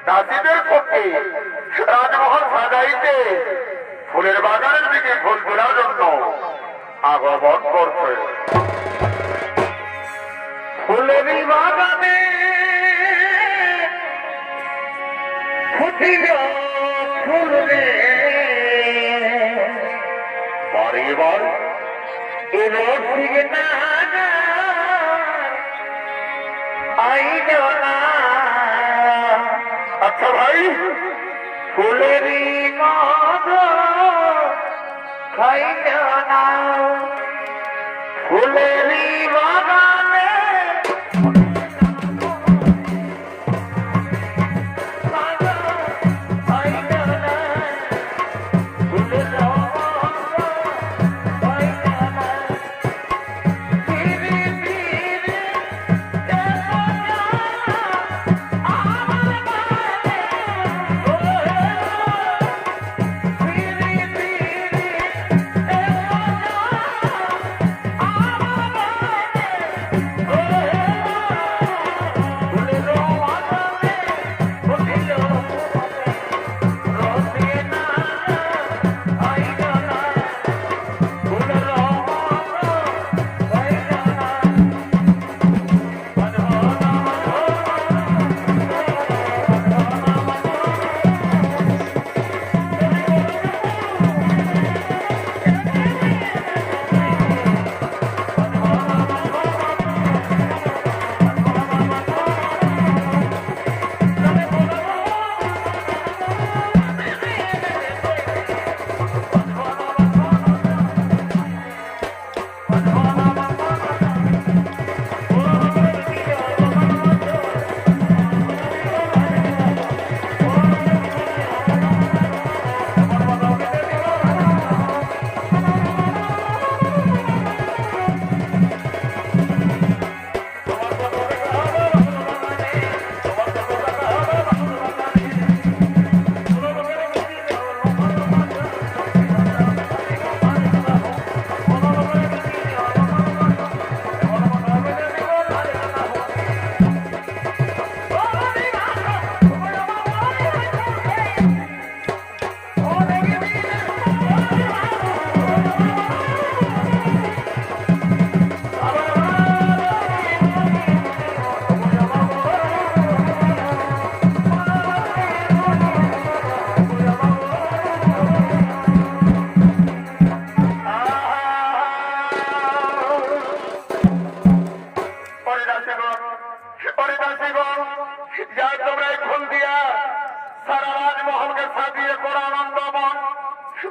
দাসীদের পক্ষে রাজমহল সাজাইতে ফুলের বাগানের দিকে ফুল তোলার জন্য আগমন করছে। ফুলেরই বাগানে ফুটিল ফুল রে পরিবার এলো ঠিক না আইল না। আচ্ছা ভাই, ফুলেরই মধ খাইল না, ফুলেরই বাগানে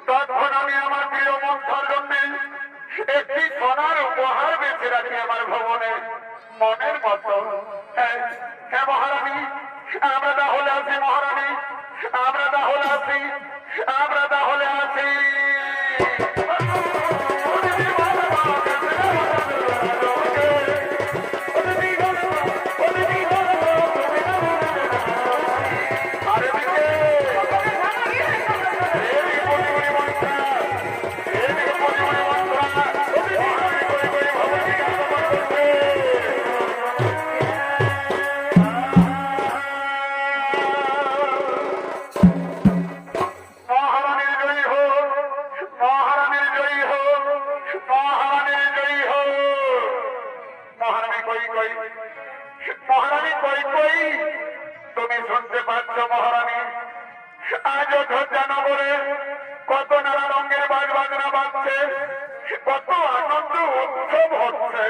তখন আমি আমার প্রিয় মন্ত্রার জন্য একটি সোনার উপহার বেঁচে রাখি আমার ভবনে মনের মতো। হ্যাঁ মহারানী, আমরা তাহলে আছি মহারানী, আমরা তাহলে আছি, আমরা তাহলে আছি। মহারানী কই কই, তুমি শুনতে পাচ্ছ মহারানী? আজ অযোধ্যা নগরে কত নানা রঙের বাজ বাজনা বাজছে, কত আনন্দ উৎসব হচ্ছে।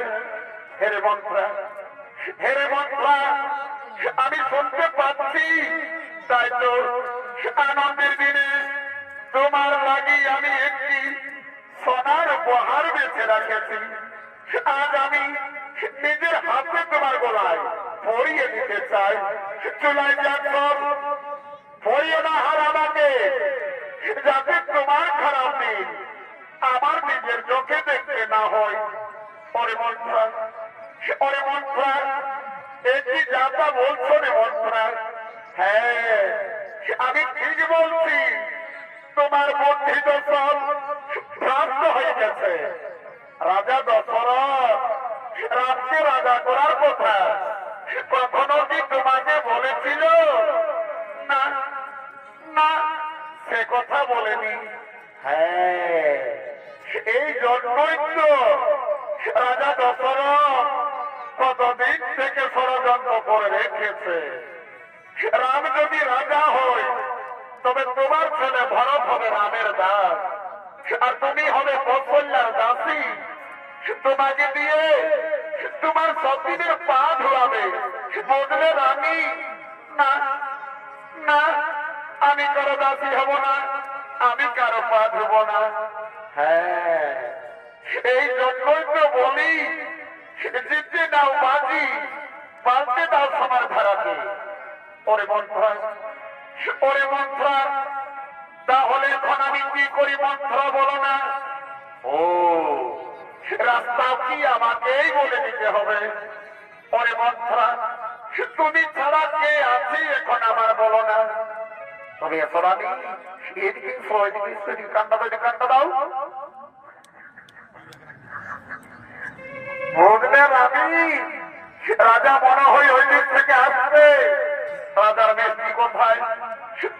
হেরে মন্ত্রা, হেরে মন্ত্রা, আমি শুনতে পাচ্ছি। তাই তো আনন্দের দিনে তোমার লাগি আমি একটি সোনার উপহার বেঁচে রাখেছি। আজ আমি নিজের হাতে তোমার গলায় পরিয়ে দিতে চাই। চুলাই যাক সব পরিয়ে না হার আমাকে, যাতে তোমার খারাপ দিন আমার নিজের চোখে দেখতে না হয়। ওরে মন্ত্রা, ওরে মন্ত্রা, একটি যাতা বলছো রে মন্ত্রা? হ্যাঁ আমি ঠিক বলছি, তোমার বুদ্ধি তো সব ভ্রান্ত হয়ে গেছে। রাজা দশরথ রামকে রাজা করার কথা কখনো কি তোমাকে বলেছিল? হ্যাঁ, এই জন্যই তো রাজা দশরথ কতদিন থেকে ষড়যন্ত্র করে রেখেছে। রাম যদি রাজা হয় তবে তোমার ছেলে ভরত হবে রামের দাস, আর তুমি হবে কৌশল্যার দাসী। তোমাকে দিয়ে তোমার সতীনের পা ধোয়াবে। বললে রানী, না না, আমি কারো দাসী হব না, আমি কারো পা ধুব না। হ্যাঁ, এই জন্যই তো বলি, জিততে দাও বাজি, পাল্টে দাও সমার ধারাকে। ওরে মন্ত্রা, ওরে মন্ত্রা, তাহলে এখন আমি কি করি মন্ত্র বলো না? ও, রাস্তা কি আমাকেই বলে দিতে হবে? ওরে মন্ত্রা, তুমি ছাড়া কে আছি এখন আমার বলো না? তবে এখন আমি এদিকে কান্না দাও। বুঝলেন, আমি রাজা মনে হয় ওই দিক থেকে আসবে। রাজার মেয়ে কোথায়?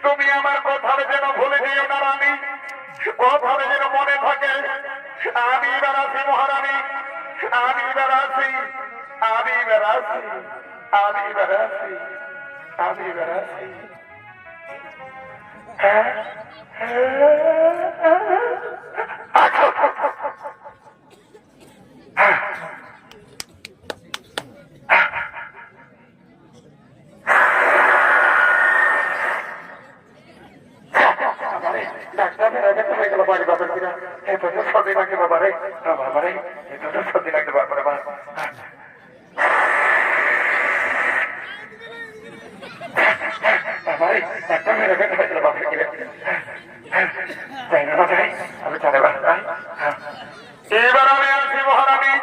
তুমি আমার কথাটা যেন ভুলে দিও না রানী, কথাটা যেন মনে থাকে। আমি এবার আছি মহারানী, আমি এবার আছি, আমি এবার আছি, আমি এবার আছি, আমি এবার আছি। এবার আমি আছি মহারানী,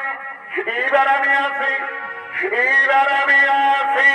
এবার আমি আছি, এবার আমি আছি।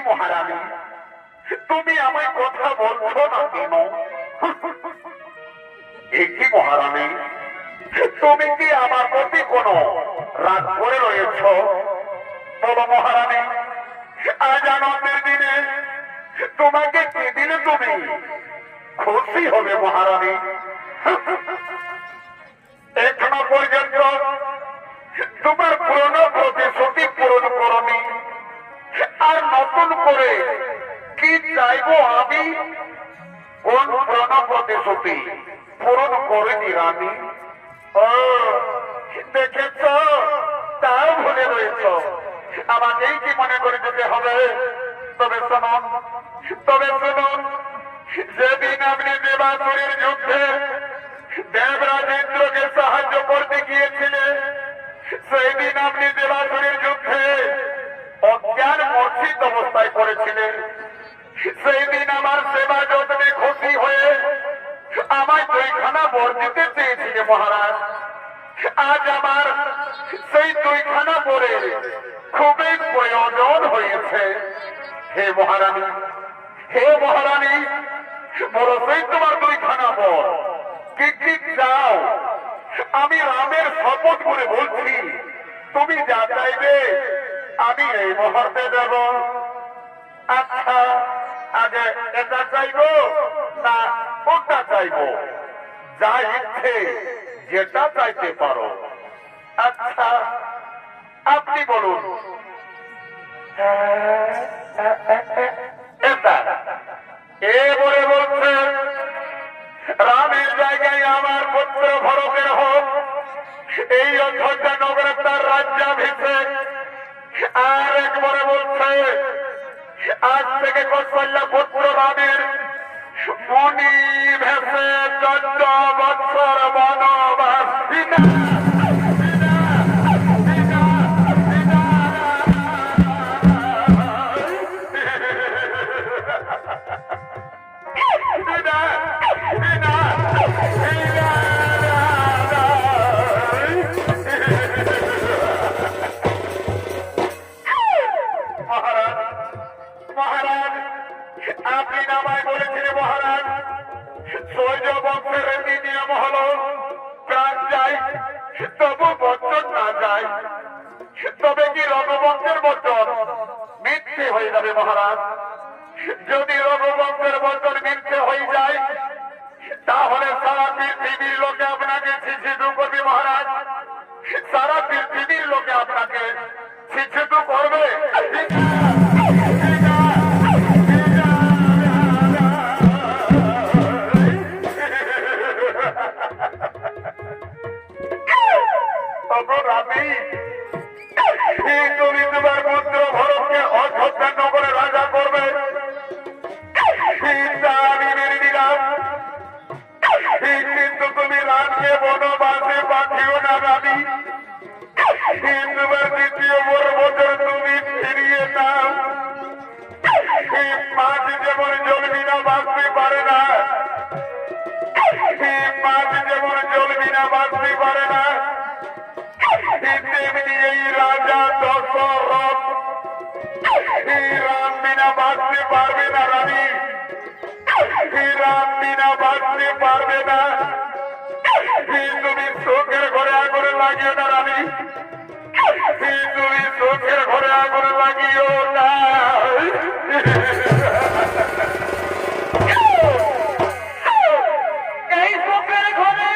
মহারানী, তুমি আমায় কথা বলছো না কেন? কি মহারানী, তুমি কি আমার প্রতি কোনো রাগ করে রয়েছ? বলো মহারানী, আজ আনন্দের দিনে তোমাকে কি দিলে তুমি খুশি হবে মহারানী? এখনো পর্যন্ত তোমার পুরনো প্রতিশ্রুতি পূরণ করনি, আর নতুন করে কি চাইবো আমি? কোন পুরনো প্রতিশ্রুতি পূরণ করেনি রানী? ও দেখেছ, তাও ভুলে রয়েছ। আমাকেই কি মনে করে যেতে হবে? তবে শুনুন, তবে শুনুন, যেদিন আপনি দেবাসুরের যুদ্ধে দেবরাজেন্দ্রকে সাহায্য করতে গিয়েছিলেন, সেই দিন আপনি দেবাসুরের যুদ্ধে অজ্ঞান মূর্ছিত অবস্থায় পড়েছিলেন। সেই দিন আমার সেবা যত্নে খুশি হয়ে আমায় দুইখানা বর দিতে চেয়েছিলে মহারাজ। আজ আমার সেই দুইখানা বরের খুবই প্রয়োজন হয়েছে। হে মহারানী, হে মহারানী, বড় সেই তোমার দুইখানা বর কি কি চাও? আমি রামের শপথ করে বলছি, তুমি যা চাইবে আমি এই মুহূর্তে দেব। আচ্ছা, আগে এটা চাইবো না ওটা চাইবো? যা ইচ্ছে যেটা চাইতে পারো। আচ্ছা, আপনি বলুন। এটা এ বলে বলছে, রামের জায়গায় আমার পুত্র ভরতের হোক এই অযোধ্যা নগরে তার রাজ্যাভিষেক। আর একবারে বলছে, আজ থেকে কৌশল্যা পুত্র রামের মুনি ভেসে 14 বৎসর বনবাস মহারাজ, আপনি নামায় বলেছিলেন মহারাজ, সূর্য বংশের রীতি নিয়ম হলো প্রাণ যায় তবু বচন না যায়। তবে কি রঘুবংশের বচন মিথ্যে হয়ে যাবে মহারাজ? যদি রঘুবংশের বচন মিথ্যে হয়ে যায় তাহলে সারা পৃথিবীর লোকে আপনাকে ছিছিদু করবে মহারাজ। সারা পৃথিবীর লোকে আপনাকে ছিছিদু করবে। তুমি তোমার পুত্র ভরতকে অযোধ্যা নগরে রাজা করবে, আমি মেনে নিলাম। কিন্তু তুমি রাজকে বনবাসে পাঠিও না রানী। তোমার দ্বিতীয় বছর তুমি ফিরিয়ে নাও। মাছ যেমন জল বিনা বাঁচতে পারে না, মাছ যেমন জল বিনা বাঁচতে পারে না, তেমনি এই রাজা দশরথ রাম বিনা বাঁচতে পারবে না রানী। রাম বিনা বাঁচতে পারবে না। তুমি চোখের ঘরে আগুন লাগিও না রানী। তুমি চোখের ঘরে আগুন লাগিও না। এই চোখের ঘরে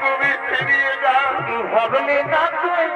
তুমি ফিরিয়ে যাও। ভাবলে না তুই